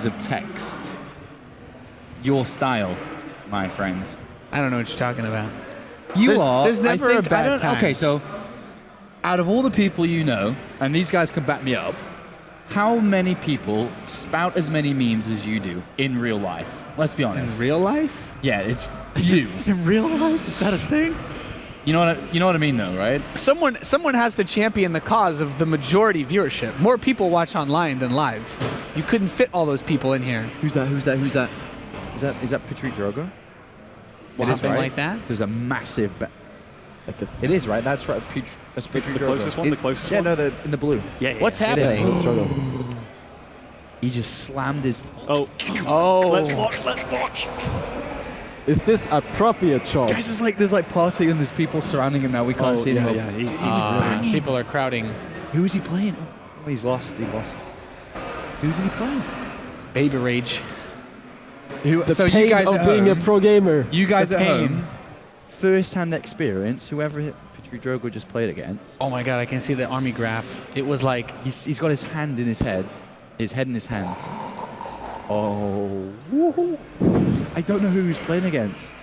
of text. Your style, my friend. I don't know what you're talking about. There's never a bad time. Okay, so out of all the people you know, and these guys can back me up, how many people spout as many memes as you do in real life? Let's be honest. In real life? Yeah, it's you. In real life? Is that a thing? You know what I mean, though, right? Someone has to champion the cause of the majority viewership. More people watch online than live. You couldn't fit all those people in here. Who's that? Is that Patrick Drogo? Something like that? There's a massive... It is, right? That's right. That's Patrick Drogo. The closest one? The closest one? Yeah, no, in the blue. Yeah. What's happening? He just slammed his... Oh. Let's watch. Is this appropriate shot? Guys, there's like party and there's people surrounding him now. We can't see him. Yeah, he's really... People are crowding. Who is he playing? Oh, he's lost. Who did he play? Baby Rage. The pain of being a pro gamer. You guys at home, first-hand experience, whoever Patrick Drogo just played against. Oh my god, I can see the army graph. It was like... He's got his hand in his head. His head in his hands. Oh. Woohoo. I don't know who he's playing against.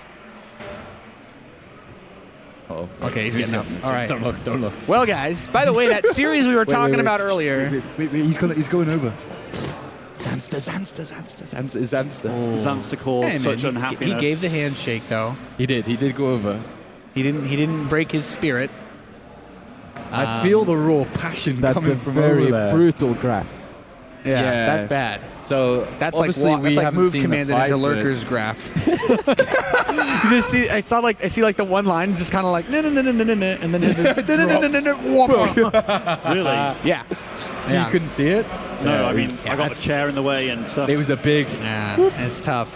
Uh-oh. Okay, he's getting up. All right. Don't look. Well, guys, by the way, that series we were talking about earlier... Wait, he's going over. Zanster. Zanster caused such unhappiness. He gave the handshake, though. He did go over. He didn't break his spirit. I feel the raw passion coming from over there. That's a very brutal graph. Yeah, that's bad. So that's obviously like haven't move seen commanded the fight, into lurkers graph. You just see, I see like the one line is just kind of like no, and then there's this Really? Yeah. You couldn't see it. No, I mean I got a chair in the way and stuff. It was a big. Yeah, it's tough.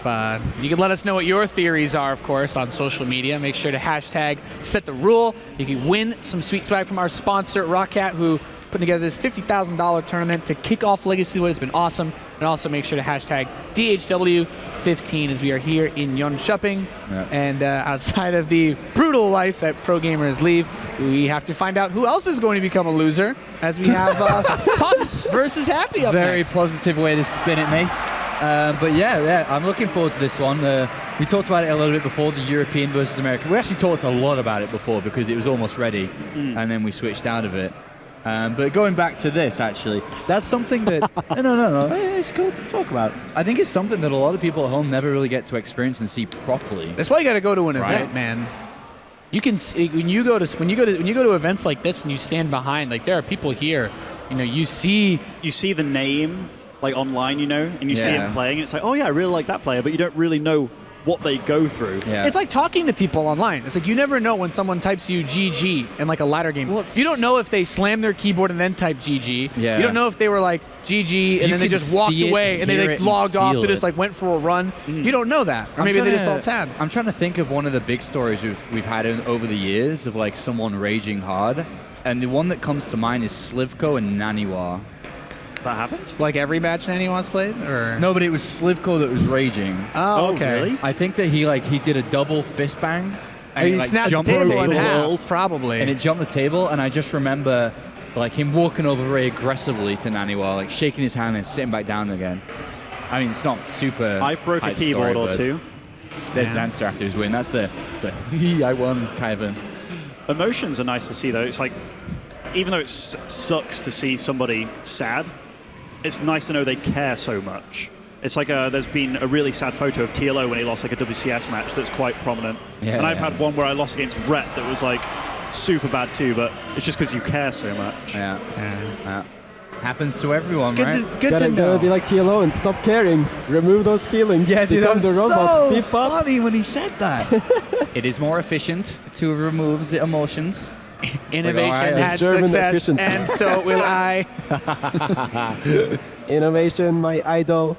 You can let us know what your theories are, of course, on social media. Make sure to hashtag set the rule. You can win some sweet swag from our sponsor, ROCCAT, who putting together this $50,000 tournament to kick off Legacy Wood. It's been awesome. And also make sure to hashtag DHW15 as we are here in Jönköping. Yeah. And outside of the brutal life that pro gamers leave, we have to find out who else is going to become a loser as we have Pop versus Happy up Very next. positive way to spin it, mate. But yeah, I'm looking forward to this one. We talked about it a little bit before, the European versus American. We actually talked a lot about it before because it was almost ready, and then we switched out of it. But going back to this, actually, that's something that... No. It's cool to talk about. I think it's something that a lot of people at home never really get to experience and see properly. That's why you got to go to an event, Right. man. You can see, when you go to events like this and you stand behind, like there are people here. You know, you see the name like online, and you see Yeah. him playing. It's like, oh yeah, I really like that player, but you don't really know what they go through. Yeah. It's like talking to people online. It's like you never know when someone types you GG in like a ladder game. You don't know if they slam their keyboard and then type GG. Yeah. You don't know if they were like GG and then they can just walked see it, away and they hear like it, logged and off. feel They just it. like went for a run. You don't know that, or I'm maybe they trying just all to- tabbed. I'm trying to think of one of the big stories we've had over the years of like someone raging hard, and the one that comes to mind is Slivko and Naniwa. That happened? Like every match anyone's played, or No, but it was Slivko that was raging. Oh, okay. Really? I think that he did a double fist bang. And He it, like, snapped the jumped table in half, world. probably. and it jumped the table, and I just remember like him walking over very aggressively to Naniwa, like shaking his hand and sitting back down again. I mean, it's not super. I've broke a hype keyboard story, or but two. There's Zanster after his win. That's the I won kind of a... Emotions are nice to see, though. It's like, even though it sucks to see somebody sad, it's nice to know they care so much. It's like there's been a really sad photo of TLO when he lost like a WCS match that's quite prominent. Yeah, and I've yeah. had one where I lost against Rhett that was like super bad too, but it's just because you care so much. Yeah. Happens to everyone, It's right? good to know. Gotta be like TLO and stop caring. Remove those feelings. Become the robots. Beef up. funny when he said that. It is more efficient to remove the emotions. Innovation Like, had German success, efficiency. and so will I. Innovation, my idol.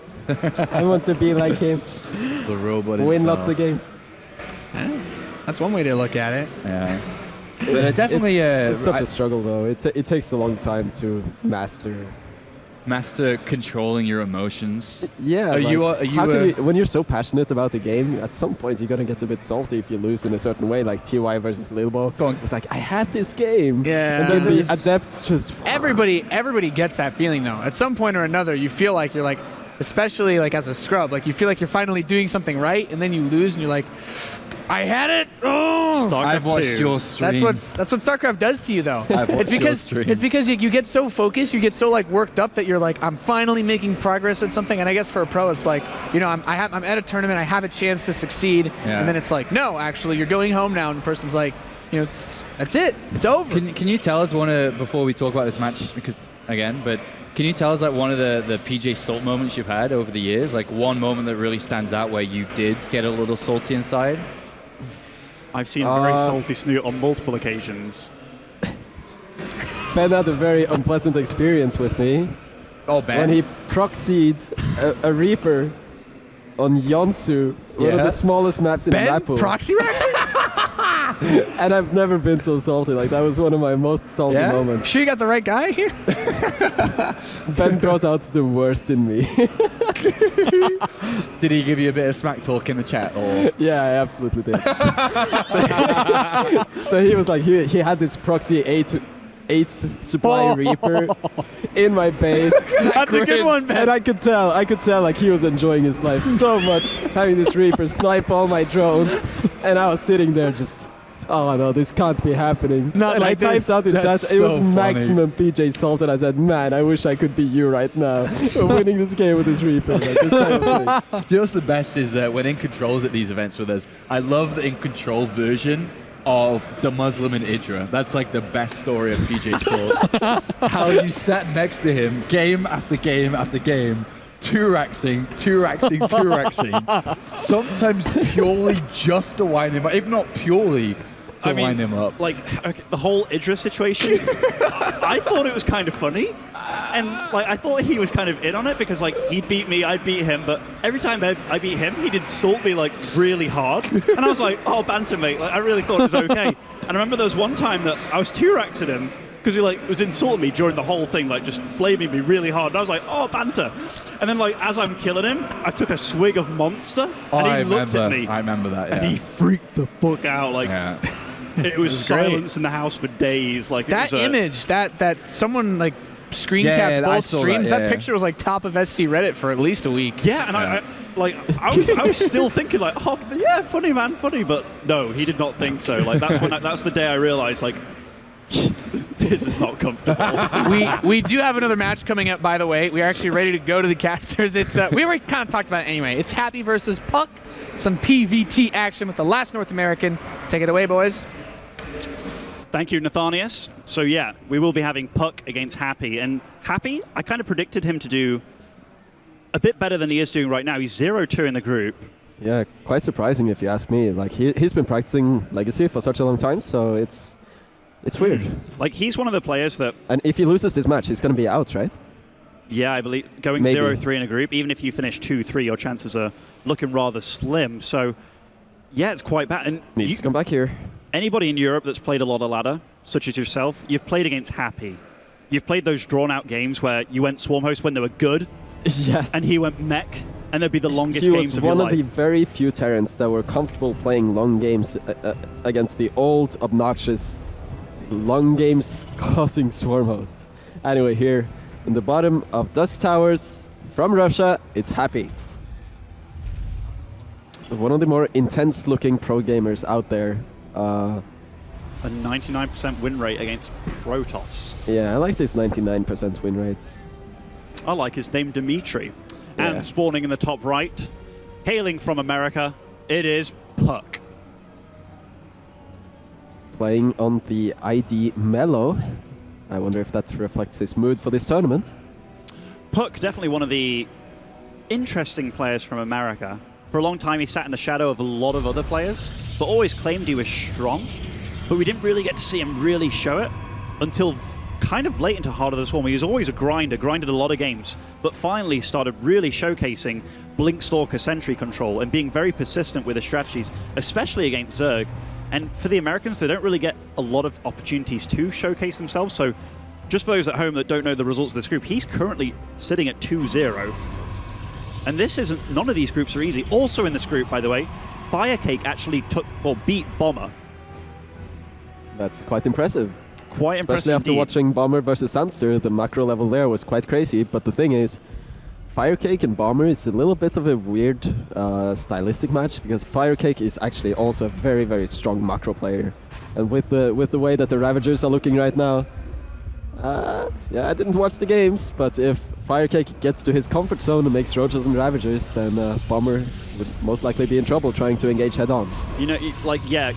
I want to be like him. The robot Win lots of games. That's one way to look at it. Yeah. But definitely... it's such a struggle, though. It takes a long time to master. Master controlling your emotions. Yeah. Are you how can you, when you're so passionate about the game, at some point you're gonna get a bit salty if you lose in a certain way, like TY versus Lilbo. It's like, I had this game. Yeah. And then the adepts just... Everybody gets that feeling though. At some point or another, you feel like you're like, especially like as a scrub. Like you feel like you're finally doing something right, and then you lose, and you're like, I had it. Oh, I've watched your stream. That's what StarCraft does to you, though. I've watched your stream. It's because you get so focused, you get so like worked up that you're like, I'm finally making progress at something. And I guess for a pro, it's like, you know, I'm at a tournament, I have a chance to succeed, and then it's like, no, actually, you're going home now, and the person's like, you know, that's it, it's over. Can you tell us before we talk about this match, because again, but can you tell us like one of the PJ Salt moments you've had over the years, like one moment that really stands out where you did get a little salty inside? I've seen a very salty snoot on multiple occasions. Ben had a very unpleasant experience with me. Oh, Ben. When he proxied a Reaper on Yonsu, one of the smallest maps in the map pool. Proxy Rex? And I've never been so salty. Like, that was one of my most salty moments. Sure you got the right guy here? Ben brought out the worst in me. Did he give you a bit of smack talk in the chat? Or? Yeah, I absolutely did. So he was like, he had this proxy 8 supply Reaper in my base. That's a good one, Ben. And I could tell like he was enjoying his life so much, having this Reaper snipe all my drones, and I was sitting there just, oh no, this can't be happening. Not and like I typed this. out in chat, That's it was so maximum PJ Salt, and I said, man, I wish I could be you right now. Winning this game with this Reaper. Like, this kind of thing. You know what's the best is that when In Control's at these events with us, I love the In Control version of the Muslim in Idra. That's like the best story of PJ Salt. How you sat next to him game after game after game, 2-raxing, sometimes purely just to wind him up, if not purely to wind him up. Like, okay, the whole Idris situation, I thought it was kind of funny. And like I thought he was kind of in on it because like he'd beat me, I'd beat him, but every time I beat him, he'd insult me like really hard. And I was like, oh, banter, mate. Like, I really thought it was okay. And I remember there was one time that I was 2-raxing him because he like was insulting me during the whole thing, like just flaming me really hard. And I was like, oh, banter. And then like as I'm killing him, I took a swig of Monster and he looked at me. I remember that, yeah. And he freaked the fuck out. Like, it was silence in the house for days. Like that image, that someone like screen capped both streams. That picture was like top of SC Reddit for at least a week. Yeah, and I was still thinking like, oh yeah, funny man, funny, but no, he did not think so. Like that's the day I realized like this is not comfortable. we do have another match coming up, by the way. We are actually ready to go to the casters. It's we already kind of talked about it anyway. It's Happy versus Puck. Some PVT action with the last North American. Take it away, boys. Thank you, Nathanius. So yeah, we will be having Puck against Happy. And Happy, I kind of predicted him to do a bit better than he is doing right now. He's 0-2 in the group. Yeah, quite surprising if you ask me. Like he's been practicing Legacy for such a long time, so it's weird. Like he's one of the players that... And if he loses this match, he's going to be out, right? Yeah, I believe going 0-3 in a group, even if you finish 2-3, your chances are looking rather slim. So yeah, it's quite bad. And needs to come back here. Anybody in Europe that's played a lot of ladder, such as yourself, you've played against Happy. You've played those drawn-out games where you went Swarm Host when they were good, yes, and he went mech, and they'd be the longest games of your life. He was one of the very few Terrans that were comfortable playing long games against the old, obnoxious, long games causing Swarm Hosts. Anyway, here in the bottom of Dusk Towers, from Russia, it's Happy. One of the more intense-looking pro gamers out there. A 99% win rate against Protoss. Yeah, I like these 99% win rates. I like his name, Dimitri. Yeah. And spawning in the top right, hailing from America, it is Puck. Playing on the ID Mellow. I wonder if that reflects his mood for this tournament. Puck, definitely one of the interesting players from America. For a long time, he sat in the shadow of a lot of other players, but always claimed he was strong. But we didn't really get to see him really show it until kind of late into Heart of the Swarm. He was always a grinder, grinded a lot of games, but finally started really showcasing Blink Stalker sentry control and being very persistent with his strategies, especially against Zerg. And for the Americans, they don't really get a lot of opportunities to showcase themselves. So just for those at home that don't know the results of this group, he's currently sitting at 2-0. And this isn't, none of these groups are easy. Also in this group, by the way, Firecake actually beat Bomber. That's quite impressive. Quite impressive Especially after indeed. watching Bomber versus Sandster, the macro level there was quite crazy. But the thing is, Firecake and Bomber is a little bit of a weird stylistic match because Firecake is actually also a very, very strong macro player. And with the way that the Ravagers are looking right now, yeah, I didn't watch the games, but if Firecake gets to his comfort zone and makes Roaches and Ravagers, then Bomber would most likely be in trouble trying to engage head-on. You know, yeah,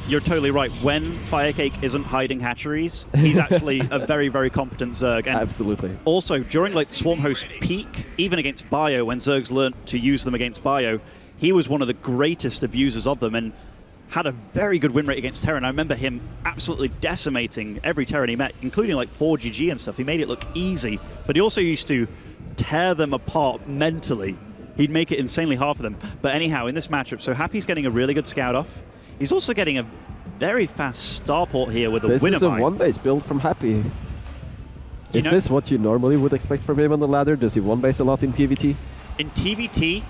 you're totally right. When Firecake isn't hiding hatcheries, he's actually a very, very competent Zerg. And absolutely. Also, during like Swarmhost peak, even against Bio, when Zergs learned to use them against Bio, he was one of the greatest abusers of them and had a very good win rate against Terran. I remember him absolutely decimating every Terran he met, including like 4GG and stuff. He made it look easy, but he also used to tear them apart mentally. He'd make it insanely hard for them. But anyhow, in this matchup, so Happy's getting a really good scout off. He's also getting a very fast starport here with a Winamite. This is a one-base build from Happy. Is this what you normally would expect from him on the ladder? Does he one-base a lot in TvT? In TvT,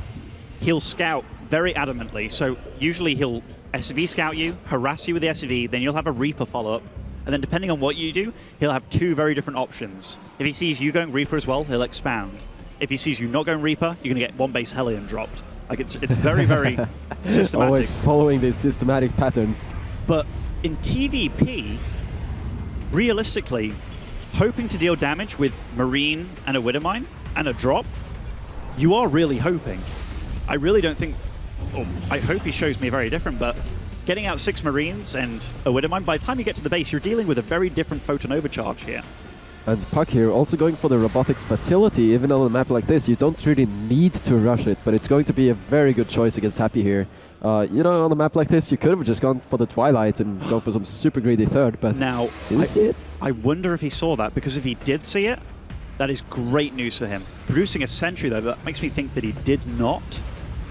he'll scout very adamantly. So usually he'll SV scout you, harass you with the SV, then you'll have a Reaper follow-up. And then depending on what you do, he'll have two very different options. If he sees you going Reaper as well, he'll expand. If he sees you not going Reaper, you're going to get one-base Hellion dropped. Like it's very, very systematic. Always following these systematic patterns. But in TvP, realistically, hoping to deal damage with Marine and a Widowmine and a drop, you are really hoping. I really don't think... Oh, I hope he shows me very different, but getting out 6 Marines and a Widowmine, by the time you get to the base, you're dealing with a very different photon overcharge here. And Puck here also going for the robotics facility. Even on a map like this, you don't really need to rush it, but it's going to be a very good choice against Happy here. You know, on a map like this, you could have just gone for the Twilight and go for some super greedy third, but now, did he see it? I wonder if he saw that, because if he did see it, that is great news for him. Producing a Sentry, though, that makes me think that he did not.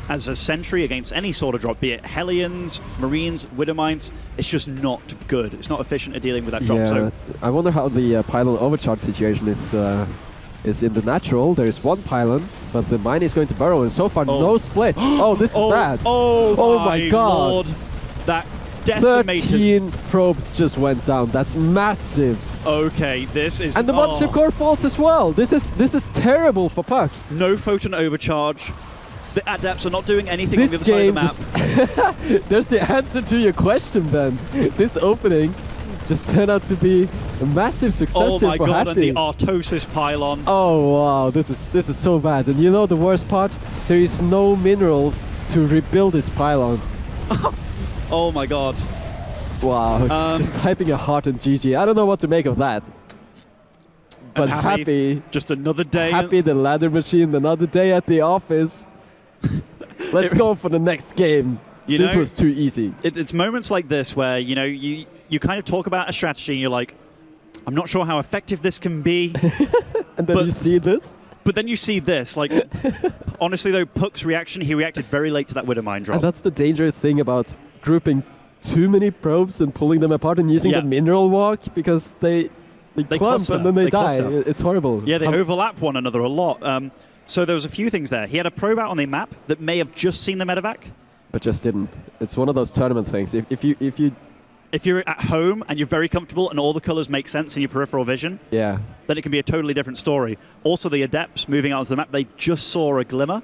As a Sentry against any sort of drop, be it Hellions, Marines, Widowmines, it's just not good. It's not efficient at dealing with that drop. Yeah, so I wonder how the pylon overcharge situation is in the natural. There's one pylon, but the mine is going to burrow, and so far no splits. Oh, this is bad. Oh my god. Lord. That decimated. 13 probes just went down. That's massive. Okay, this is... And the Mothership Core falls as well. This is terrible for Puck. No photon overcharge. The Adepts are not doing anything on the other side of the map. There's the answer to your question then. This opening just turned out to be a massive success for Happy. Oh my god, and the Artosis pylon. Oh wow, this is so bad. And you know the worst part? There is no minerals to rebuild this pylon. Oh my god. Wow, just typing a heart in GG. I don't know what to make of that. But Happy, just another day. Happy the ladder machine, another day at the office. Let's go for the next game. This was too easy. It's moments like this where, you know, you kind of talk about a strategy and you're like, I'm not sure how effective this can be. And then you see this? But then you see this. Like, honestly, though, Puck's reaction, he reacted very late to that Widowmine drop. And that's the dangerous thing about grouping too many probes and pulling them apart and using the mineral walk, because they clump cluster. and then they die. Cluster. It's horrible. Yeah, they overlap one another a lot. So there was a few things there. He had a probe out on the map that may have just seen the medevac, but just didn't. It's one of those tournament things. If you're at home and you're very comfortable and all the colors make sense in your peripheral vision, then it can be a totally different story. Also, the Adepts moving out onto the map, they just saw a glimmer,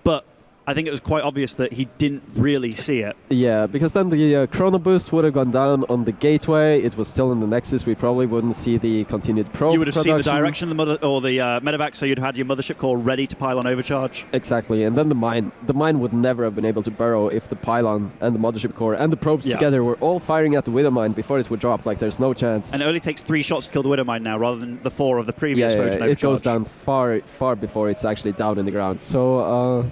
but I think it was quite obvious that he didn't really see it. Yeah, because then the chrono boost would have gone down on the gateway. It was still in the Nexus. We probably wouldn't see the continued probe. You would have seen the direction of the medevac, so you'd had your Mothership Core ready to pylon overcharge. Exactly, and then the mine would never have been able to burrow if the pylon and the Mothership Core and the probes together were all firing at the Widowmine before it would drop. Like, there's no chance. And it only takes 3 shots to kill the Widowmine now, rather than the 4 of the previous photon overcharge. It goes down far before it's actually down in the ground. So,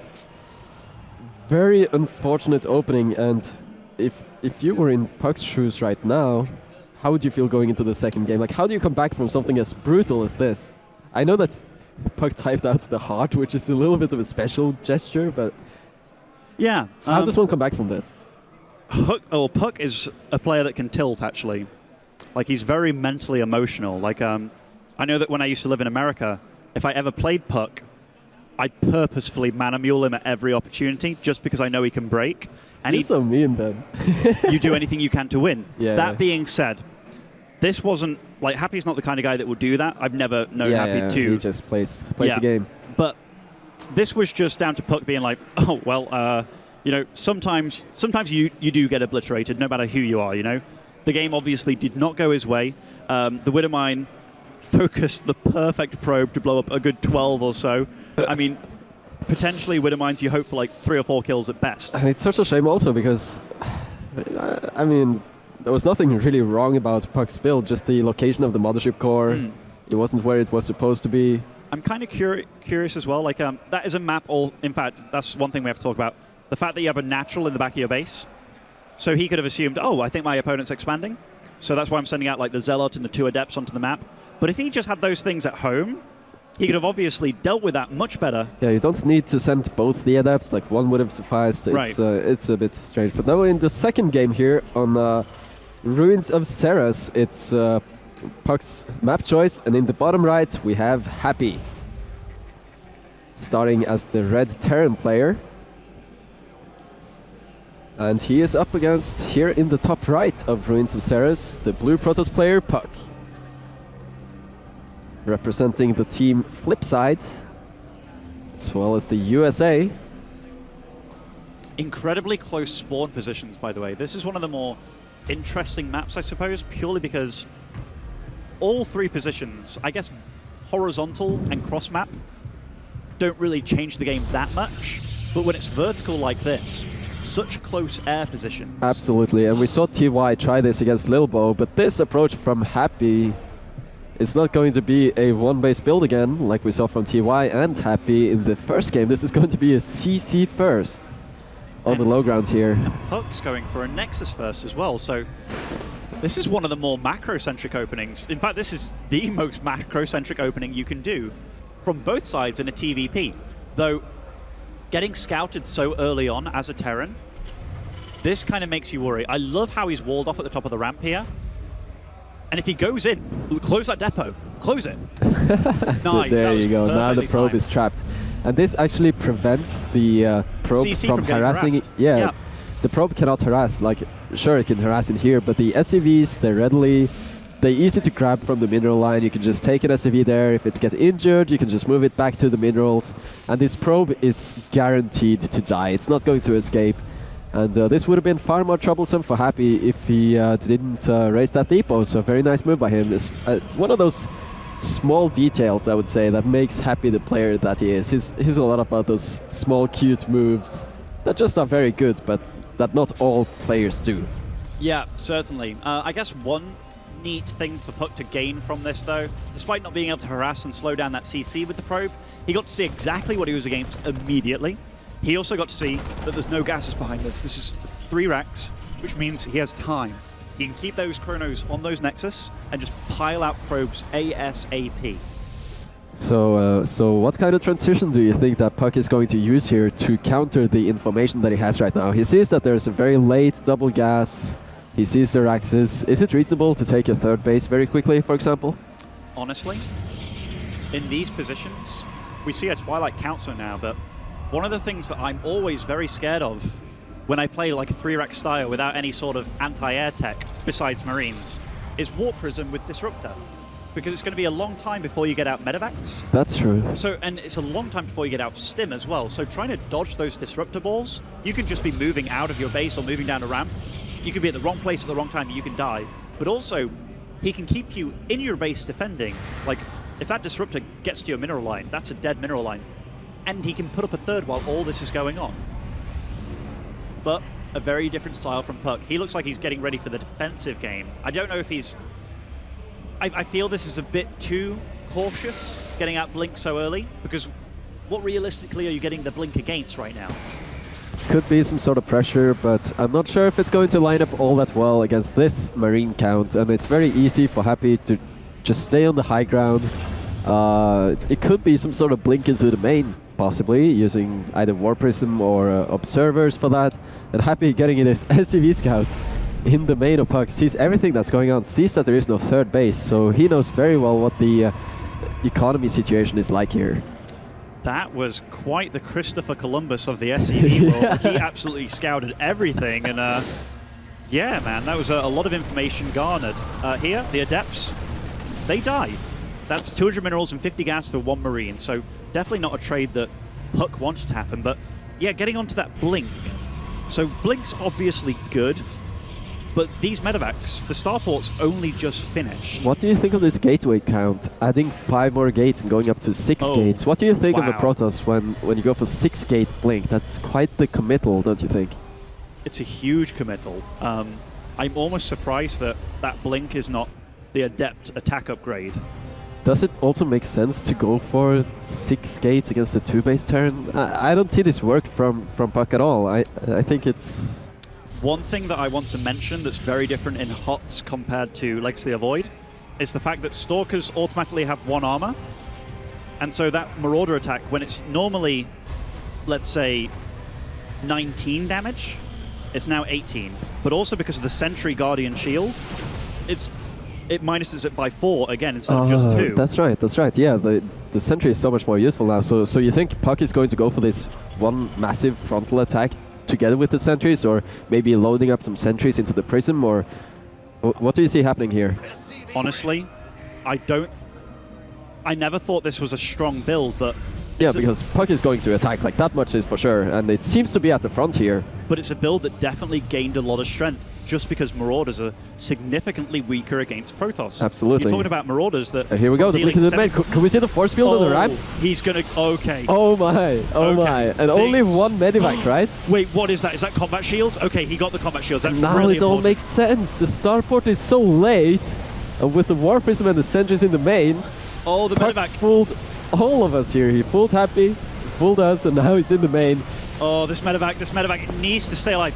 very unfortunate opening, and if you were in Puck's shoes right now, how would you feel going into the second game? Like, how do you come back from something as brutal as this? I know that Puck typed out the heart, which is a little bit of a special gesture, but yeah, how does one come back from this? Puck is a player that can tilt, actually. Like, he's very mentally emotional. Like, I know that when I used to live in America, if I ever played Puck, I'd purposefully mana mule him at every opportunity just because I know he can break. And You're so mean, Ben. You do anything you can to win. That being said, this wasn't... Like, Happy's not the kind of guy that would do that. I've never known Happy to. He just plays the game. But this was just down to Puck being like, oh, well, you know, sometimes you do get obliterated, no matter who you are, you know? The game obviously did not go his way. The Widowmine focused the perfect probe to blow up a good 12 or so. I mean, potentially Widowmines, you hope for like 3 or 4 kills at best. And it's such a shame also because, I mean, there was nothing really wrong about Puck's build, just the location of the mothership core. It wasn't where it was supposed to be. I'm kind of curious as well. Like, that is a map. In fact, that's one thing we have to talk about. The fact that you have a natural in the back of your base. So he could have assumed, oh, I think my opponent's expanding. So that's why I'm sending out like the Zealot and the 2 Adepts onto the map. But if he just had those things at home, he could have obviously dealt with that much better. Yeah, you don't need to send both the Adepts. Like, one would have sufficed. Right. It's a bit strange. But now in the second game here on Ruins of Ceres, it's Puck's map choice. And in the bottom right, we have Happy, starting as the red Terran player. And he is up against, here in the top right of Ruins of Ceres, the blue Protoss player, Puck. Representing the team Flipside, as well as the USA. Incredibly close spawn positions, by the way. This is one of the more interesting maps, I suppose, purely because all 3 positions, I guess horizontal and cross map, don't really change the game that much. But when it's vertical like this, such close air positions. Absolutely, and we saw TY try this against Lil Bo, but this approach from Happy is not going to be a one-base build again, like we saw from TY and Happy in the first game. This is going to be a CC first on the low ground here. And Puck's going for a Nexus first as well, so this is one of the more macro-centric openings. In fact, this is the most macro-centric opening you can do from both sides in a TvP. Though, getting scouted so early on as a Terran, this kind of makes you worry. I love how he's walled off at the top of the ramp here. And if he goes in, close that depot. Close it. Nice. There you go. Now the probe timed. is trapped. And this actually prevents the probe CC from from getting harassing. harassed. Yeah, the probe cannot harass. Like, sure, it can harass in here, but the SCVs, they're easy to grab from the mineral line. You can just take an SCV there. If it's get injured, you can just move it back to the minerals. And this probe is guaranteed to die. It's not going to escape. And this would have been far more troublesome for Happy if he didn't raise that depot. So very nice move by him. It's one of those small details, I would say, that makes Happy the player that he is. He's a lot about those small, cute moves that just are very good, but that not all players do. Yeah, certainly. I guess one neat thing for Puck to gain from this, though, despite not being able to harass and slow down that CC with the probe, he got to see exactly what he was against immediately. He also got to see that there's no gases behind this. This is 3 racks, which means he has time. He can keep those chronos on those Nexus and just pile out probes ASAP. So what kind of transition do you think that Puck is going to use here to counter the information that he has right now? He sees that there's a very late double gas. He sees their axes. Is it reasonable to take a 3rd base very quickly, for example? Honestly, in these positions, we see a Twilight Council now, but one of the things that I'm always very scared of when I play like a 3-rack style without any sort of anti-air tech besides Marines is Warp Prism with Disruptor. Because it's going to be a long time before you get out Medevacs. That's true. So, and it's a long time before you get out Stim as well. So trying to dodge those Disruptor balls, you can just be moving out of your base or moving down a ramp. You can be at the wrong place at the wrong time and you can die. But also, he can keep you in your base defending. Like, if that Disruptor gets to your mineral line, that's a dead mineral line. And he can put up a 3rd while all this is going on. But a very different style from Puck. He looks like he's getting ready for the defensive game. I don't know if he's... I feel this is a bit too cautious, getting out Blink so early, because what realistically are you getting the Blink against right now? Could be some sort of pressure, but I'm not sure if it's going to line up all that well against this Marine count, and it's very easy for Happy to just stay on the high ground. It could be some sort of Blink into the main, possibly, using either War Prism or Observers for that, and Happy getting in his SCV Scout in the main of Puck, sees everything that's going on, sees that there is no 3rd base, so he knows very well what the economy situation is like here. That was quite the Christopher Columbus of the SCV world. He absolutely scouted everything, and yeah, man, that was a lot of information garnered. Here, the Adepts, they die. That's 200 minerals and 50 gas for 1 Marine, so definitely not a trade that Puck wanted to happen. But yeah, getting onto that Blink. So Blink's obviously good, but these medevacs, the starport's only just finished. What do you think of this gateway count? Adding 5 more gates and going up to 6 gates. What do you think of the Protoss when you go for 6 gate Blink? That's quite the committal, don't you think? It's a huge committal. I'm almost surprised that that Blink is not the Adept attack upgrade. Does it also make sense to go for 6 gates against a 2-base turn? I don't see this work from Puck at all. I think it's... One thing that I want to mention that's very different in HOTS compared to Legacy of the Void is the fact that Stalkers automatically have 1 armor. And so that Marauder attack, when it's normally, let's say, 19 damage, it's now 18. But also because of the Sentry Guardian Shield, it minuses it by 4 again instead of just 2. That's right. Yeah, the Sentry is so much more useful now. So you think Puck is going to go for this one massive frontal attack together with the sentries, or maybe loading up some sentries into the prism, or what do you see happening here? Honestly, I never thought this was a strong build, but yeah, because Puck is going to attack, like that much is for sure, and it seems to be at the front here. But it's a build that definitely gained a lot of strength just because Marauders are significantly weaker against Protoss. Absolutely. You're talking about Marauders that... here we go, the Blink is made. Can we see the force field on the ramp? He's gonna... Okay. Oh my. And only 1 medivac, right? Wait, what is that? Is that combat shields? Okay, he got the combat shields. That's now really it all makes sense. The starport is so late, and with the War Prism and the sentries in the main, oh, the medevac fooled all of us here. He fooled Happy, fooled us, and now he's in the main. Oh, this medevac needs to stay alive.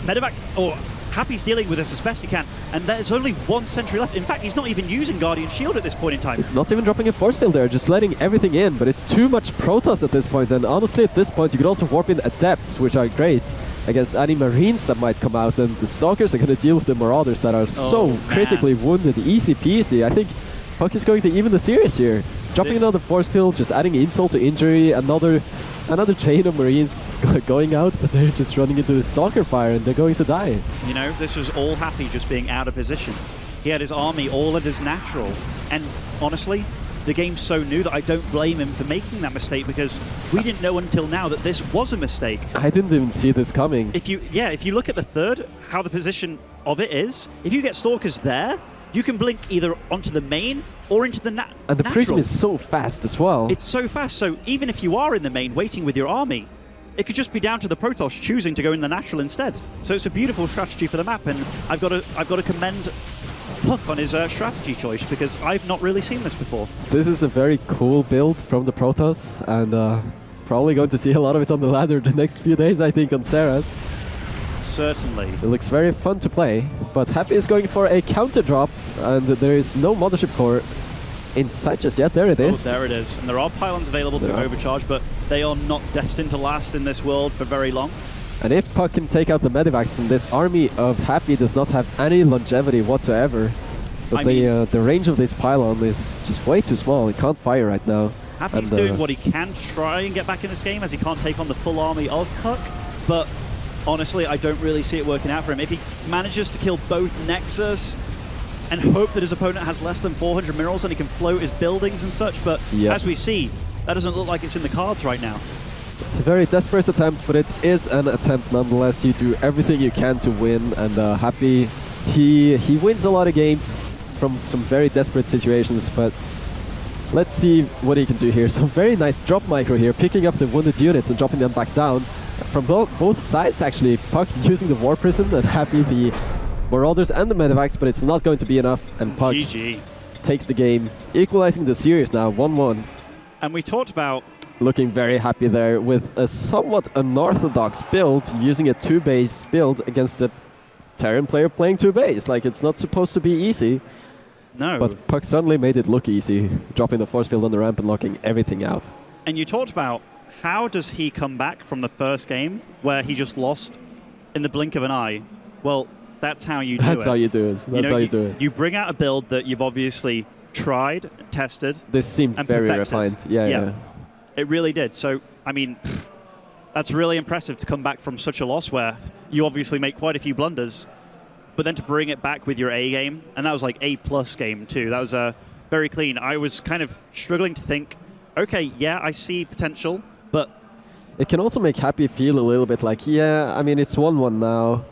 Medevac... Oh, Happy's dealing with this as best he can, and there's only 1 sentry left. In fact, he's not even using Guardian Shield at this point in time. Not even dropping a force field there, just letting everything in, but it's too much Protoss at this point, and honestly at this point you could also warp in Adepts, which are great against any Marines that might come out, and the Stalkers are going to deal with the Marauders that are so critically wounded. Easy peasy. I think Puck is going to even the series here. Dropping another force field, just adding insult to injury, another chain of Marines going out, but they're just running into the Stalker fire and they're going to die. You know, this was all Happy just being out of position. He had his army all at his natural. And honestly, the game's so new that I don't blame him for making that mistake, because we didn't know until now that this was a mistake. I didn't even see this coming. If you look at the third, how the position of it is, if you get Stalkers there, you can blink either onto the main or into the natural. And the prism is so fast as well. It's so fast, so even if you are in the main waiting with your army, it could just be down to the Protoss choosing to go in the natural instead. So it's a beautiful strategy for the map, and I've got to commend Puck on his strategy choice, because I've not really seen this before. This is a very cool build from the Protoss, and probably going to see a lot of it on the ladder the next few days, I think, on Sarah's. Certainly. It looks very fun to play, but Happy is going for a counter drop, and there is no Mothership Core in sight just yet. There it is. Oh, there it is. And there are pylons available to overcharge, but they are not destined to last in this world for very long. And if Puck can take out the medevacs, then this army of Happy does not have any longevity whatsoever. But the range of this pylon is just way too small. It can't fire right now. Happy's doing what he can to try and get back in this game, as he can't take on the full army of Puck, but honestly, I don't really see it working out for him. If he manages to kill both Nexus and hope that his opponent has less than 400 minerals and he can float his buildings and such, but as we see, that doesn't look like it's in the cards right now. It's a very desperate attempt, but it is an attempt nonetheless. You do everything you can to win, and Happy, he wins a lot of games from some very desperate situations, but let's see what he can do here. So very nice drop micro here, picking up the wounded units and dropping them back down. From both sides, actually. Puck using the War Prism and Happy the Marauders and the Medevacs, but it's not going to be enough, and Puck takes the game, equalizing the series now, 1-1. And we talked about... Looking very happy there with a somewhat unorthodox build, using a 2-base build against a Terran player playing 2-base. Like, it's not supposed to be easy. No. But Puck suddenly made it look easy, dropping the force field on the ramp and locking everything out. And you talked about how does he come back from the first game where he just lost in the blink of an eye? Well, that's how you do it. That's how you do it. That's how you do it. You bring out a build that you've obviously tried, tested. This seemed very refined. Yeah. It really did. So, I mean, that's really impressive to come back from such a loss where you obviously make quite a few blunders, but then to bring it back with your A game, and that was like A+ game too. That was very clean. I was kind of struggling to think, okay, yeah, I see potential, but it can also make Happy feel a little bit like, yeah, I mean, it's 1-1 now,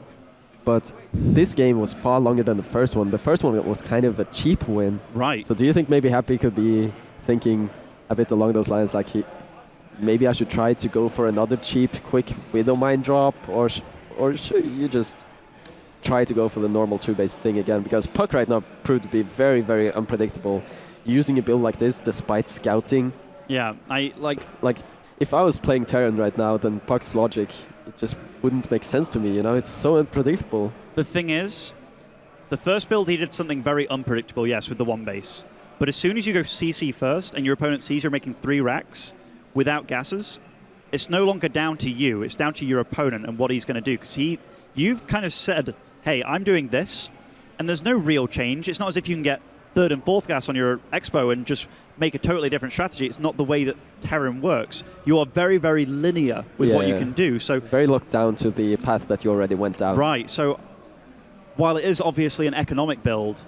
but this game was far longer than the first one. The first one was kind of a cheap win. Right. So do you think maybe Happy could be thinking a bit along those lines, like maybe I should try to go for another cheap, quick Widow Mine drop, or should you just try to go for the normal 2-base thing again? Because Puck right now proved to be very, very unpredictable. Using a build like this despite scouting. Yeah, I like if I was playing Terran right now, then Puck's logic, it just wouldn't make sense to me, you know? It's so unpredictable. the thing is, the first build he did something very unpredictable, yes, with the 1-base. But as soon as you go CC first and your opponent sees you're making 3 racks without gases, it's no longer down to you, it's down to your opponent and what he's going to do. Because you've kind of said, hey, I'm doing this, and there's no real change. It's not as if you can get 3rd and 4th gas on your Expo and just make a totally different strategy. It's not the way that Terran works. You are very, very linear with what you can do. So very locked down to the path that you already went down. Right, so while it is obviously an economic build,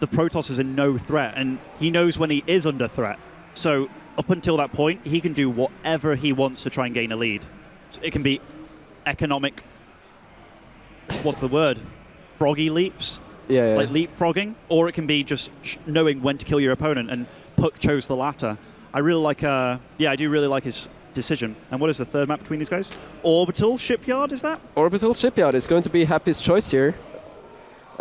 the Protoss is in no threat, and he knows when he is under threat. So up until that point, he can do whatever he wants to try and gain a lead. So it can be economic, what's the word? Froggy leaps? Yeah. Like leapfrogging, or it can be just knowing when to kill your opponent, and Puck chose the latter. I really like, I do really like his decision. And what is the third map between these guys? Orbital Shipyard, is that? Orbital Shipyard is going to be Happy's choice here.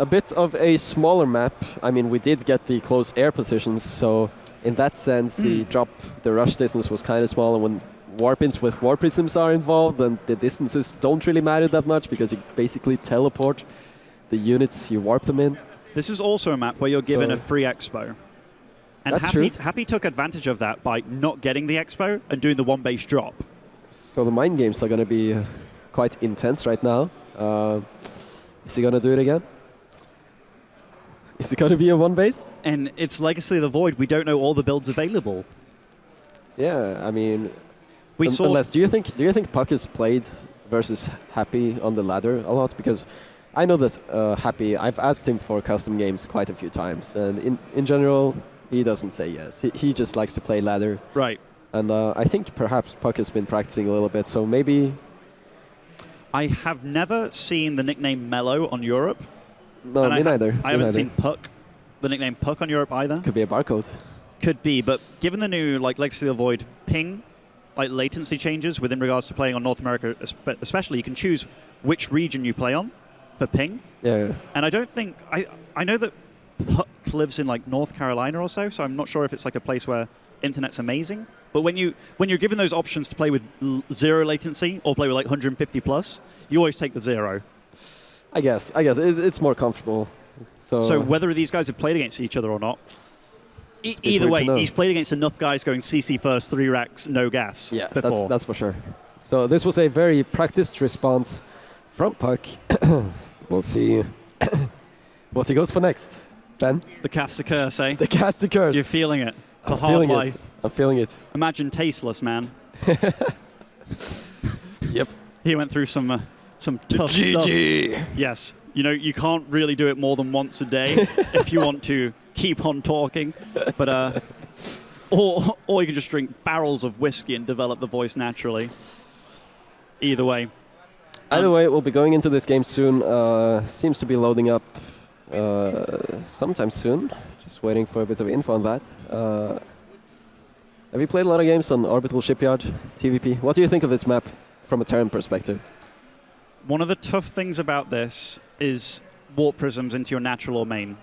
A bit of a smaller map. I mean, we did get the close air positions, so in that sense, the rush distance was kind of small, and when warp-ins with War Prisms are involved, then the distances don't really matter that much, because you basically teleport the units you warp them in. This is also a map where you're given a free Expo. And Happy took advantage of that by not getting the Expo and doing the 1-base drop. So the mind games are going to be quite intense right now. Is he going to do it again? Is it going to be a 1-base? And it's Legacy of the Void. We don't know all the builds available. Yeah, I mean, do you think Puck is played versus Happy on the ladder a lot? Because I know that Happy, I've asked him for custom games quite a few times, and in general, he doesn't say yes. He just likes to play ladder. Right. And I think perhaps Puck has been practicing a little bit, so maybe... I have never seen the nickname Mellow on Europe. No, me neither. I haven't seen Puck, the nickname Puck on Europe either. Could be a barcode. Could be, but given the new Legacy of the Void ping, latency changes within regards to playing on North America especially, you can choose which region you play on for ping. Yeah. And I don't think... I know that Puck lives in North Carolina or so I'm not sure if it's a place where internet's amazing. But when you're given those options to play with 0 latency or play with 150 plus, you always take the 0. I guess it's more comfortable. So whether these guys have played against each other or not, either way, he's played against enough guys going CC first, 3 racks, no gas. Yeah, before. that's for sure. So this was a very practiced response from Puck. We'll see what he goes for next. Ben? The cast a curse, eh? The cast a curse. You're feeling it. The hard life. I'm feeling it. Imagine Tasteless, man. Yep. He went through some tough GG. stuff. Yes. You can't really do it more than once a day if you want to keep on talking. But or you can just drink barrels of whiskey and develop the voice naturally. Either way. Either way, we'll be going into this game soon. Seems to be loading up sometime soon. Just waiting for a bit of info on that. Have you played a lot of games on Orbital Shipyard, TvP? What do you think of this map from a Terran perspective? One of the tough things about this is warp prisms into your natural or main.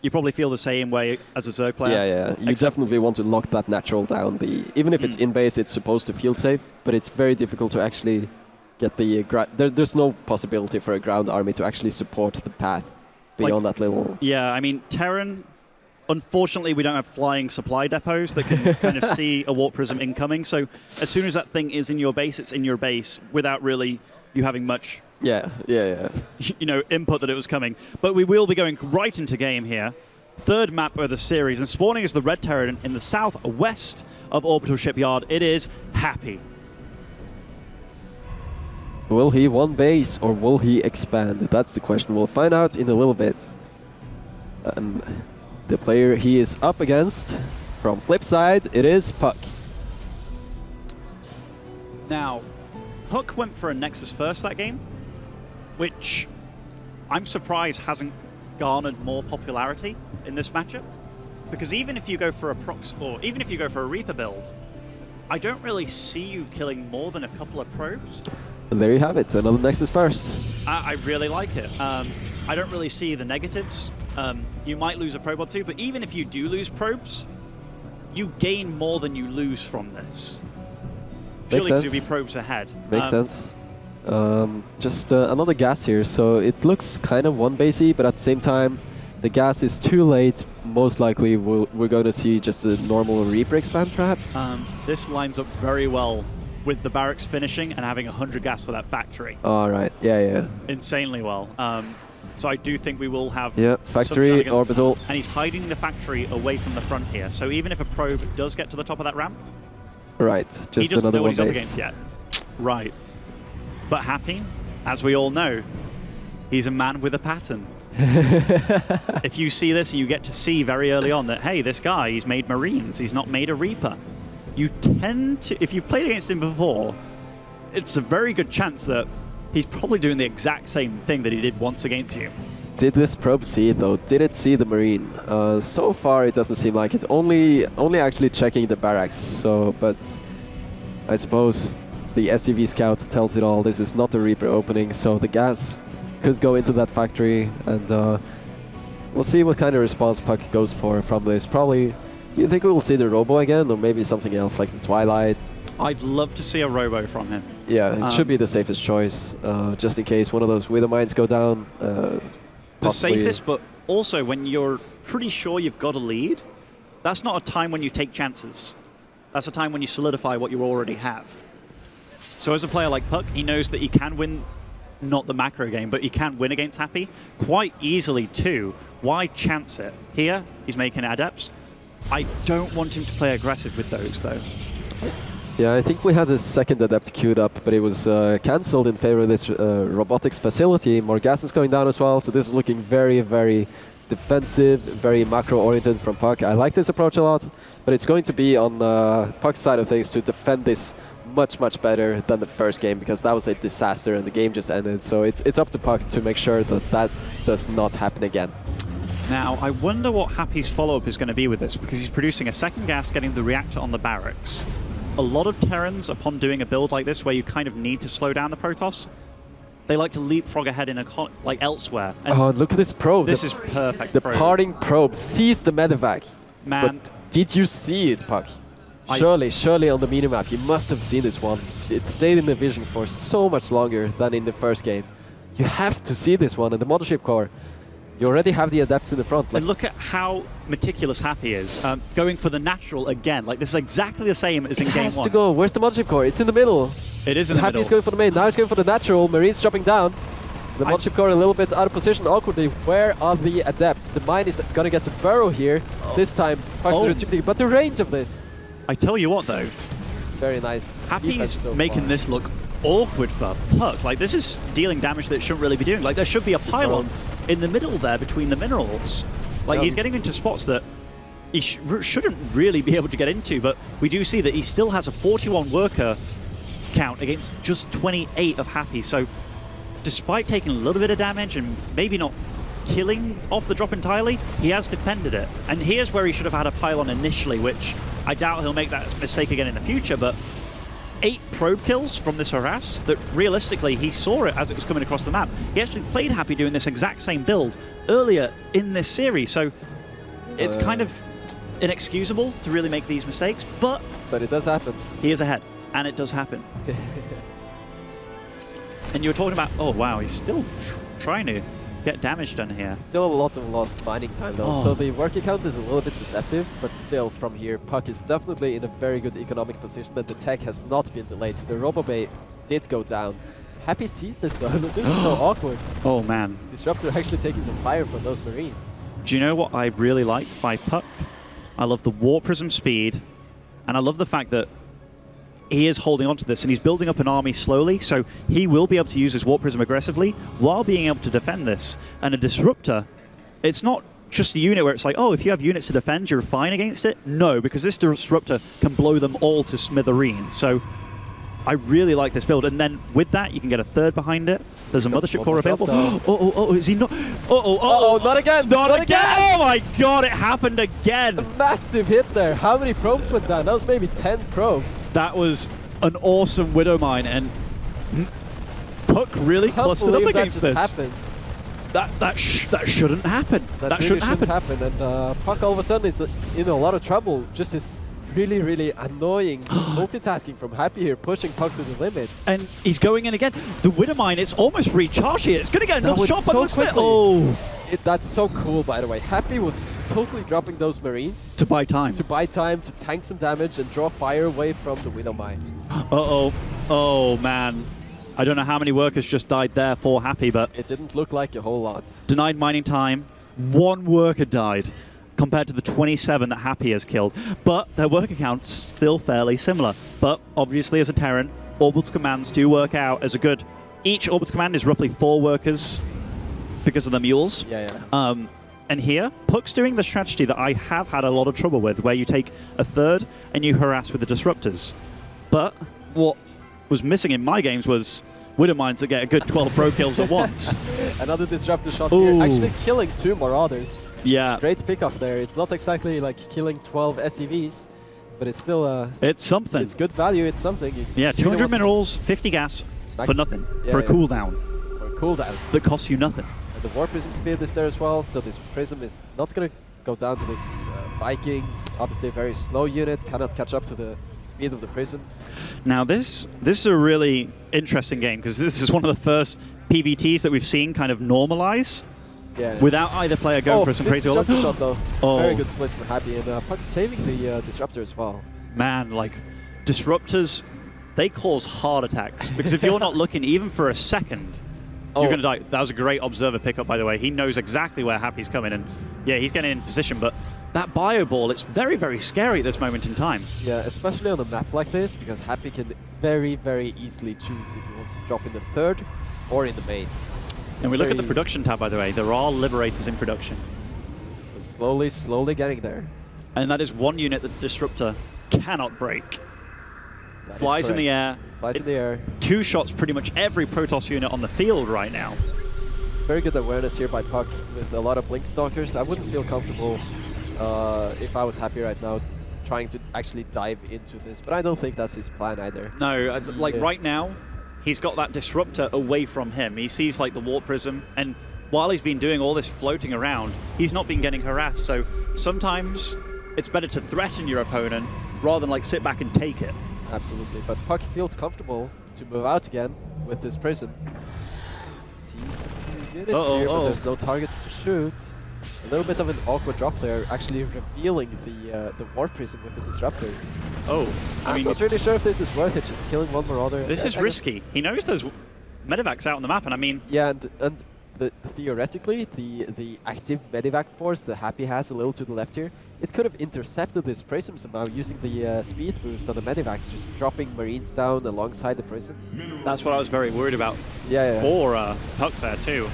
You probably feel the same way as a Zerg player. Yeah. You definitely want to lock that natural down. Even if it's in base, it's supposed to feel safe, but it's very difficult to actually get the... there's no possibility for a ground army to actually support the path beyond that level. Yeah, I mean, Terran... Unfortunately, we don't have flying supply depots that can kind of see a warp prism incoming. So as soon as that thing is in your base, it's in your base without really you having much input that it was coming. But we will be going right into game here. Third map of the series. And spawning is the red Terran in the southwest of Orbital Shipyard. It is Happy. Will he 1-base or will he expand? That's the question. We'll find out in a little bit. The player he is up against, from flip side, it is Puck. Now, Puck went for a Nexus first that game, which I'm surprised hasn't garnered more popularity in this matchup. Because even if you go for a Prox, or even if you go for a Reaper build, I don't really see you killing more than a couple of probes. And there you have it, another Nexus first. I really like it. I don't really see the negatives. You might lose a probe or two, but even if you do lose probes, you gain more than you lose from this. Purely because you'll be probes ahead. Makes sense. Just another gas here, so it looks kind of one basey, but at the same time, the gas is too late. Most likely, we're going to see just a normal Reaper expand, perhaps. This lines up very well with the barracks finishing and having 100 gas for that factory. All right, yeah. Insanely well. So I do think we will have factory, orbital. And he's hiding the factory away from the front here. So even if a probe does get to the top of that ramp, right, he just doesn't another know what one he's base. up against yet. Right. But Happy, as we all know, he's a man with a pattern. If you see this and you get to see very early on that, hey, this guy, he's made Marines, he's not made a Reaper. You tend to, if you've played against him before, it's a very good chance that he's probably doing the exact same thing that he did once against you. Did this probe see it though? Did it see the Marine? So far it doesn't seem like it. Only actually checking the barracks. So, but I suppose the SCV scout tells it all. This is not a Reaper opening, so the gas could go into that factory, and we'll see what kind of response Puck goes for from this. Probably, do you think we'll see the Robo again, or maybe something else like the Twilight? I'd love to see a Robo from him. Yeah, it should be the safest choice, just in case one of those Wither Mines go down. The safest, but also when you're pretty sure you've got a lead, that's not a time when you take chances. That's a time when you solidify what you already have. So as a player like Puck, he knows that he can win, not the macro game, but he can win against Happy quite easily too. Why chance it? Here, he's making Adepts. I don't want him to play aggressive with those, though. Yeah, I think we had a second Adept queued up, but it was cancelled in favor of this robotics facility. More gas is going down as well, so this is looking very, very defensive, very macro-oriented from Puck. I like this approach a lot, but it's going to be on Puck's side of things to defend this much, much better than the first game, because that was a disaster and the game just ended. So it's up to Puck to make sure that that does not happen again. Now, I wonder what Happy's follow-up is going to be with this, because he's producing a second gas, getting the reactor on the barracks. A lot of Terrans, upon doing a build like this, where you kind of need to slow down the Protoss, they like to leapfrog ahead in like elsewhere. And oh, look at this probe. This is perfect. The parting probe sees the medevac. Man, but did you see it, Puck? Surely on the minimap, you must have seen this one. It stayed in the vision for so much longer than in the first game. You have to see this one in the mothership core. You already have the Adepts in the front. And look at how meticulous Happy is. Going for the natural again. Like, this is exactly the same as in game one. It has to go. Where's the mothership core? It's in the middle. It is in the middle. Happy's going for the main. Now he's going for the natural. Marine's dropping down. The mothership core a little bit out of position awkwardly. Where are the Adepts? The mine is going to get to burrow here. This time, but the range of this. I tell you what, though. Very nice. Happy's so making this look awkward for Puck. Like, this is dealing damage that it shouldn't really be doing. Like, there should be a pylon in the middle there between the minerals. Like, he's getting into spots that he shouldn't really be able to get into, but we do see that he still has a 41 worker count against just 28 of Happy. So, despite taking a little bit of damage and maybe not killing off the drop entirely, he has defended it. And here's where he should have had a pylon initially, which I doubt he'll make that mistake again in the future, but 8 probe kills from this harass that realistically he saw it as it was coming across the map. He actually played Happy doing this exact same build earlier in this series, so it's kind of inexcusable to really make these mistakes, but it does happen. He is ahead, and it does happen. And you were talking about, oh wow, he's still trying to get damage done here. Still a lot of lost mining time though, so the worker count is a little bit deceptive, but still from here, Puck is definitely in a very good economic position and the tech has not been delayed. The RoboBay did go down. Happy sees this though, this is so awkward. Oh man. Disruptor actually taking some fire from those Marines. Do you know what I really like by Puck? I love the Warp Prism speed, and I love the fact that he is holding on to this and he's building up an army slowly, so he will be able to use his Warp Prism aggressively while being able to defend this. And a Disruptor, it's not just a unit where it's like, oh, if you have units to defend, you're fine against it. No, because this Disruptor can blow them all to smithereens. So I really like this build. And then with that, you can get a third behind it. There's a Mothership core available. Is he not? Not again! Not again! Oh my god, it happened again! A massive hit there. How many probes went down? That was maybe 10 probes. That was an awesome Widow Mine, and Puck really clustered up against this. Happened. That shouldn't happen. That really shouldn't happen. And Puck all of a sudden is in a lot of trouble. Just this really, really annoying multitasking from Happy here, pushing Puck to the limits. And he's going in again. The Widow Mine, it's almost recharged here. It's going to get another shot, but so oh. That's so cool, by the way. Happy was totally dropping those Marines. To buy time. To buy time, to tank some damage and draw fire away from the Widow Mine. Uh-oh. Oh, man. I don't know how many workers just died there for Happy, but... It didn't look like a whole lot. Denied mining time. 1 worker died compared to the 27 that Happy has killed. But their worker count's still fairly similar. But obviously, as a Terran, orbital commands do work out as a good... Each orbital command is roughly 4 workers because of the mules. Yeah. And here, Puck's doing the strategy that I have had a lot of trouble with, where you take a third and you harass with the disruptors. But what was missing in my games was Widow Mines that get a good 12 pro kills at once. Another disruptor shot here, actually killing 2 Marauders. Yeah. Great pick off there. It's not exactly like killing 12 SCVs, but it's still it's something. It's good value. It's something. Yeah, 200 minerals, 50 gas for nothing. For a cooldown. For a cooldown. That costs you nothing. And the War Prism speed is there as well, so this Prism is not going to go down to this Viking. Obviously a very slow unit, cannot catch up to the speed of the Prism. Now this is a really interesting game, because this is one of the first PVTs that we've seen kind of normalize. Yeah. Without either player going for some crazy disruptor shot though. Oh. Very good splits for Happy, and Puck's saving the Disruptor as well. Man, like, Disruptors, they cause heart attacks, because if you're not looking even for a second, you're going to die. That was a great observer pickup, by the way. He knows exactly where Happy's coming, and yeah, he's getting in position, but that bio ball, it's very, very scary at this moment in time. Yeah, especially on a map like this, because Happy can very, very easily choose if he wants to drop in the third or in the main. And we look at the production tab, by the way. There are Liberators in production. So slowly getting there. And that is one unit that the Disruptor cannot break. That Flies in the air. Flies in the air. 2 shots pretty much every Protoss unit on the field right now. Very good awareness here by Puck with a lot of Blink Stalkers. I wouldn't feel comfortable if I was Happy right now trying to actually dive into this, but I don't think that's his plan either. No, right now, he's got that Disruptor away from him. He sees like the Warp Prism, and while he's been doing all this floating around, he's not been getting harassed. So sometimes it's better to threaten your opponent rather than like sit back and take it. Absolutely, but Puck feels comfortable to move out again with this Prism. Sees a few units here, but there's no targets to shoot. A little bit of an awkward drop there, actually revealing the War Prism with the Disruptors. I'm not really sure if this is worth it, just killing 1 Marauder. This is risky. He knows there's Medivacs out on the map, and I mean... Yeah, and theoretically, the active Medivac force that Happy has a little to the left here, it could have intercepted this Prism somehow using the speed boost on the Medivacs, just dropping Marines down alongside the Prism. That's what I was very worried about for Puck there too.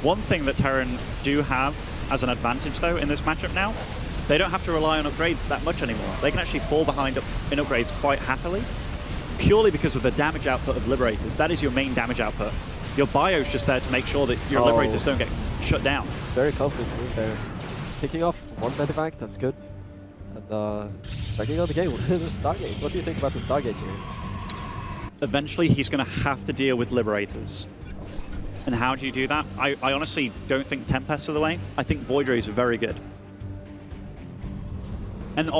One thing that Terran do have as an advantage though in this matchup now, they don't have to rely on upgrades that much anymore. They can actually fall behind in upgrades quite happily, purely because of the damage output of Liberators. That is your main damage output. Your bio's just there to make sure that your Liberators don't get shut down. Very confident move there. Picking off 1 Medivac, that's good. And checking out the game, the Stargate. What do you think about the Stargate here? Eventually he's going to have to deal with Liberators. And how do you do that? I honestly don't think Tempests are the way. I think Void Rays are very good. And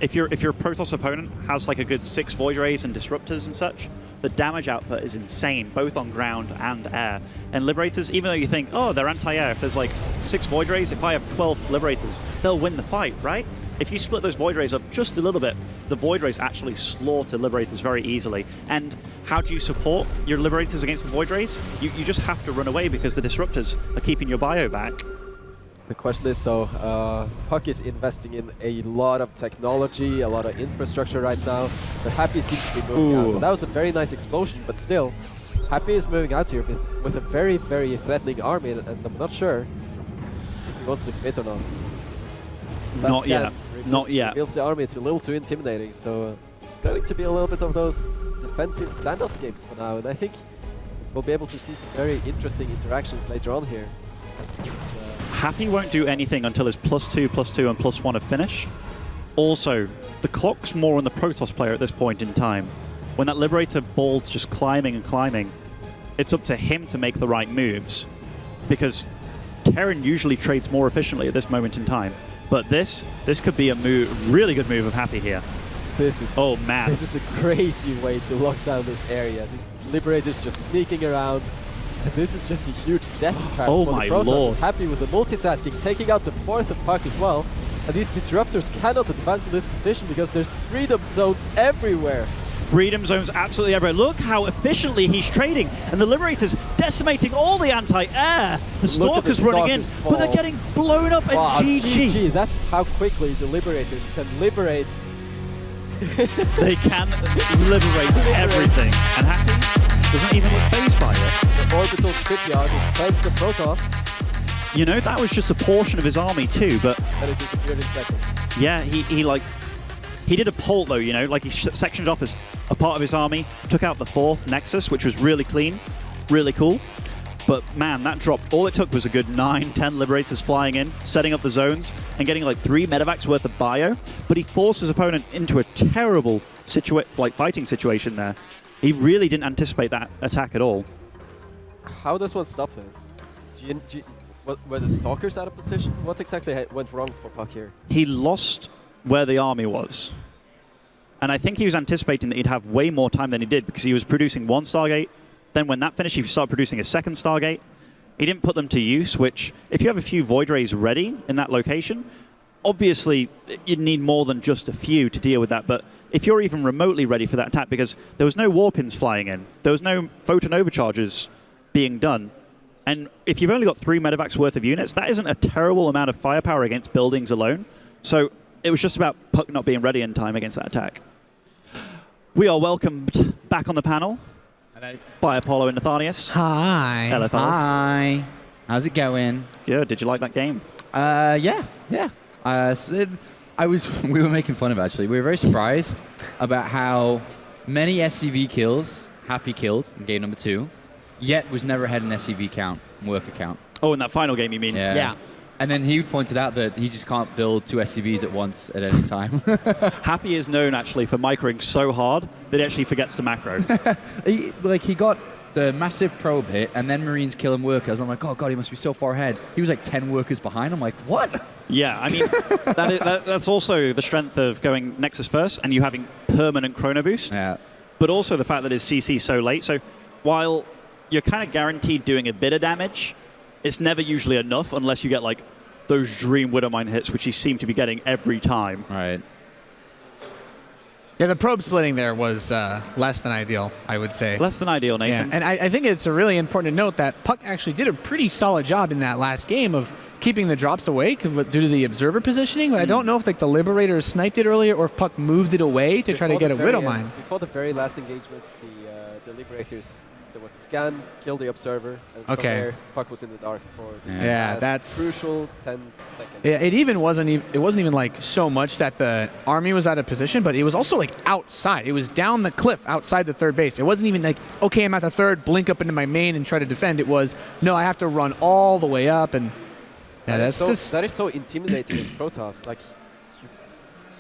if your Protoss opponent has like a good 6 Void Rays and Disruptors and such, the damage output is insane, both on ground and air. And Liberators, even though you think, oh, they're anti-air, if there's like 6 Void Rays, if I have 12 Liberators, they'll win the fight, right? If you split those Void Rays up just a little bit, the Void Rays actually slaughter Liberators very easily. And how do you support your Liberators against the Void Rays? You just have to run away because the Disruptors are keeping your bio back. The question is though, Puck is investing in a lot of technology, a lot of infrastructure right now, but Happy seems to be moving out. So that was a very nice explosion, but still, Happy is moving out here with a very, very threatening army, and I'm not sure if he wants to commit or not. Not yet. Not yet. Reveals the army, it's a little too intimidating, so it's going to be a little bit of those defensive standoff games for now, and I think we'll be able to see some very interesting interactions later on here. Happy won't do anything until his +2, +2, and +1 are finished. Also, the clock's more on the Protoss player at this point in time. When that Liberator ball's just climbing and climbing, it's up to him to make the right moves, because Terran usually trades more efficiently at this moment in time. But this could be a really good move of Happy here. This is This is a crazy way to lock down this area. These Liberators just sneaking around. And this is just a huge death trap for the Protoss. Lord. Happy with the multitasking, taking out the 4th of Puck as well. And these Disruptors cannot advance to this position because there's freedom zones everywhere. Freedom zones absolutely everywhere. Look how efficiently he's trading. And the Liberators decimating all the anti-air. The Stalkers running in, but they're getting blown up, and GG. That's how quickly the Liberators can liberate. They can liberate everything. And Happy doesn't even look phased by it. The orbital shipyard defends the Protoss. You know, that was just a portion of his army too, but... And it disappeared in seconds. Yeah, he did a pult though, you know, like he sectioned off as a part of his army, took out the 4th Nexus, which was really clean, really cool. But man, that dropped. All it took was a good 9, 10 Liberators flying in, setting up the zones, and getting like 3 medevacs worth of bio. But he forced his opponent into a terrible fighting situation there. He really didn't anticipate that attack at all. How does one stop this? Were the Stalkers out of position? What exactly went wrong for Puck here? He lost where the army was. And I think he was anticipating that he'd have way more time than he did, because he was producing 1 Stargate. Then when that finished, he started producing a 2nd Stargate. He didn't put them to use, which, if you have a few Void Rays ready in that location, obviously you'd need more than just a few to deal with that. But if you're even remotely ready for that attack, because there was no Warpins flying in, there was no Photon Overcharges being done, and if you've only got 3 medevacs worth of units, that isn't a terrible amount of firepower against buildings alone. So it was just about Puck not being ready in time against that attack. We are welcomed back on the panel. Hello. By Apollo and Nathanius. Hi. Hello, fellas. Hi. How's it going? Good. Did you like that game? Yeah. We were making fun of it, actually. We were very surprised about how many SCV kills Happy killed in game number 2, yet was never had an SCV count, worker count. Oh, in that final game, you mean? Yeah. And then he pointed out that he just can't build 2 SCVs at once at any time. Happy is known, actually, for microing so hard that he actually forgets to macro. he got the massive probe hit, and then Marines killing workers. I'm like, oh, God, he must be so far ahead. He was like 10 workers behind. I'm like, what? Yeah, I mean, that's also the strength of going Nexus first and you having permanent chrono boost. Yeah. But also the fact that his CC so late. So while you're kind of guaranteed doing a bit of damage, it's never usually enough unless you get like those dream Widowmine hits, which he seemed to be getting every time. Right. Yeah, the probe splitting there was less than ideal, I would say. Less than ideal, Nathan. Yeah, and I think it's really important to note that Puck actually did a pretty solid job in that last game of keeping the drops away due to the observer positioning. But I don't know if like the Liberator sniped it earlier or if Puck moved it away to try to get a Widowmine. Before the very last engagement, the Liberators, there was a scan, killed the observer, and from there, Puck was in the dark for the last that's crucial 10 seconds. Yeah, it wasn't even like so much that the army was out of position, but it was also like outside. It was down the cliff outside the 3rd base. It wasn't even like, okay, I'm at the 3rd, blink up into my main and try to defend. It was, no, I have to run all the way up, and that is so intimidating as Protoss. Like,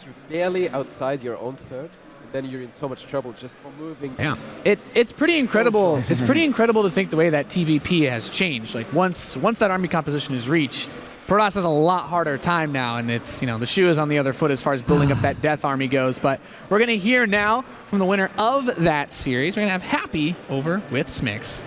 you're barely outside your own 3rd. Then you're in so much trouble just for moving. Yeah, it's pretty incredible. It's pretty incredible to think the way that TvP has changed. Like once that army composition is reached, Protoss has a lot harder time now, and it's, you know, the shoe is on the other foot as far as building up that death army goes. But we're gonna hear now from the winner of that series. We're gonna have Happy over with Smix.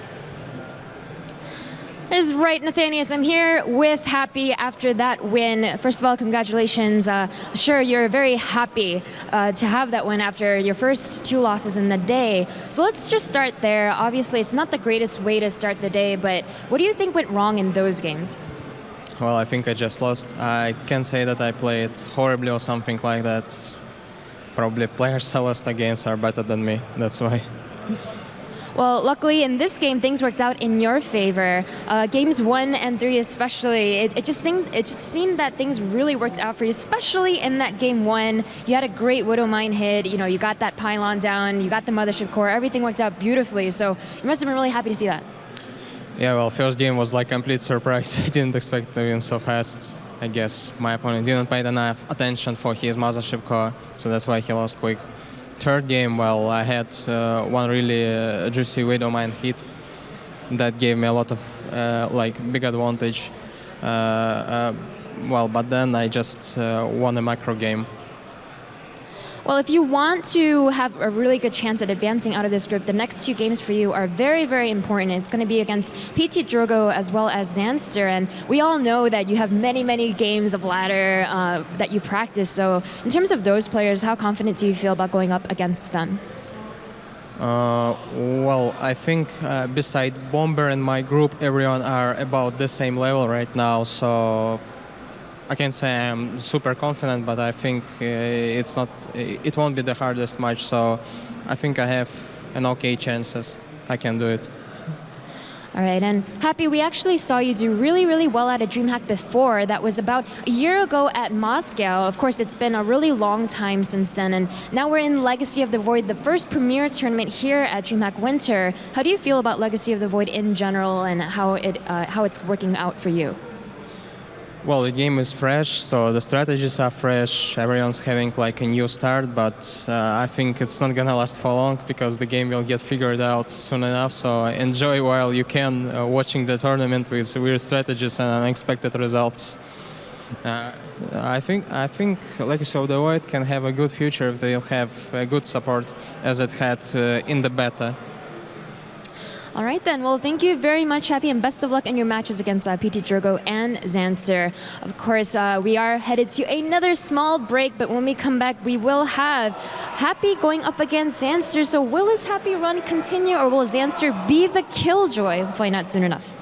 That is right, Nathanius. I'm here with Happy after that win. First of all, congratulations. Sure, you're very happy to have that win after your first 2 losses in the day. So let's just start there. Obviously, it's not the greatest way to start the day, but what do you think went wrong in those games? Well, I think I just lost. I can't say that I played horribly or something like that. Probably players I lost against are better than me, that's why. Well, luckily in this game, things worked out in your favor. Games 1 and 3 especially, it just seemed that things really worked out for you, especially in that game 1. You had a great Widow Mine hit, you got that pylon down, you got the Mothership core, everything worked out beautifully, so you must have been really happy to see that. Yeah, well, first game was like complete surprise. I didn't expect to win so fast. I guess my opponent didn't pay enough attention for his Mothership core, so that's why he lost quick. Third game, well, I had one really juicy Widow Mine hit that gave me a lot of big advantage. But then I just won a macro game. Well, if you want to have a really good chance at advancing out of this group, the next 2 games for you are very, very important. It's going to be against PT Drogo as well as Zanster, and we all know that you have many, many games of ladder that you practice. So in terms of those players, how confident do you feel about going up against them? Well, I think beside Bomber and my group, everyone are about the same level right now, so I can't say I'm super confident, but I think it won't be the hardest match, so I think I have an okay chances. I can do it. All right, and Happy, we actually saw you do really, really well at a DreamHack before. That was about a year ago at Moscow. Of course, it's been a really long time since then, and now we're in Legacy of the Void, the first premier tournament here at DreamHack Winter. How do you feel about Legacy of the Void in general and how it's working out for you? Well, the game is fresh, so the strategies are fresh. Everyone's having like a new start, but I think it's not gonna last for long because the game will get figured out soon enough. So enjoy while you can watching the tournament with weird strategies and unexpected results. I think Legacy of the Void can have a good future if they'll have good support as it had in the beta. All right then, well thank you very much, Happy, and best of luck in your matches against PT Drogo and Zanster. Of course, we are headed to another small break, but when we come back, we will have Happy going up against Zanster. So will his Happy run continue, or will Zanster be the killjoy? We'll find out soon enough.